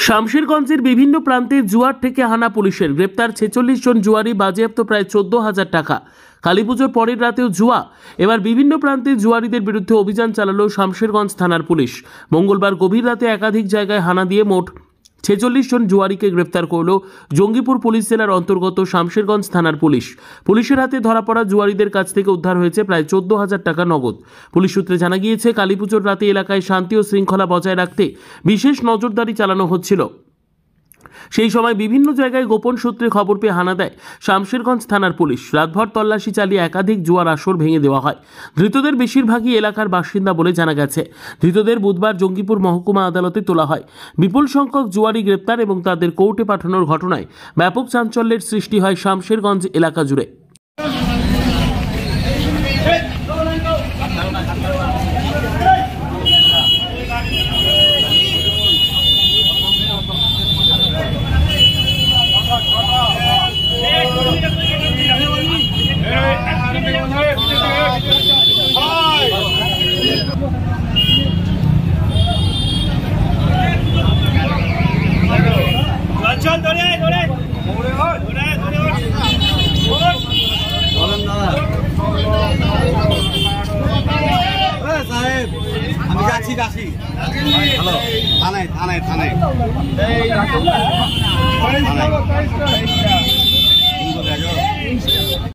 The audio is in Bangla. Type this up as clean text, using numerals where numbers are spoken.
শামশেরগঞ্জের বিভিন্ন প্রান্তে জুয়ার থেকে হানা পুলিশের, গ্রেপ্তার 46 জন জুয়ারি, বাজেয়াপ্ত প্রায় 14,000 টাকা। কালীপুজোর পরের রাতেও জুয়া, এবার বিভিন্ন প্রান্তে জুয়ারিদের বিরুদ্ধে অভিযান চালালো শামশেরগঞ্জ থানার পুলিশ। মঙ্গলবার গভীর রাতে একাধিক জায়গায় হানা দিয়ে মোট 46 জন জুয়ারিকে গ্রেপ্তার করল জঙ্গিপুর পুলিশ জেলার অন্তর্গত শামশেরগঞ্জ থানার পুলিশ। পুলিশের হাতে ধরা পড়া জুয়ারিদের কাছ থেকে উদ্ধার হয়েছে প্রায় 14,000 টাকা নগদ। পুলিশ সূত্রে জানা গিয়েছে, কালীপুজোর রাতে এলাকায় শান্তি ও শৃঙ্খলা বজায় রাখতে বিশেষ নজরদারি চালানো হচ্ছিল। সেই সময় বিভিন্ন জায়গায় গোপন সূত্রে খবর পেয়ে হানা দেয় শামশেরগঞ্জ থানার পুলিশ। রাতভর তল্লাশি চালিয়ে একাধিক জুয়ার আসর ভেঙে দেওয়া হয়। ধৃতদের বেশিরভাগই এলাকার বাসিন্দা বলে জানা গেছে। ধৃতদের বুধবার জঙ্গিপুর মহকুমা আদালতে তোলা হয়। বিপুল সংখ্যক জুয়ারি গ্রেপ্তার এবং তাদের কোর্টে পাঠানোর ঘটনায় ব্যাপক চাঞ্চল্যের সৃষ্টি হয় শামশেরগঞ্জ এলাকা জুড়ে। चल दौड़े दौड़े दौड़े साहेब আমি যাচ্ছি কাশি। হ্যালো, থানায় থানায় থানায় থানায়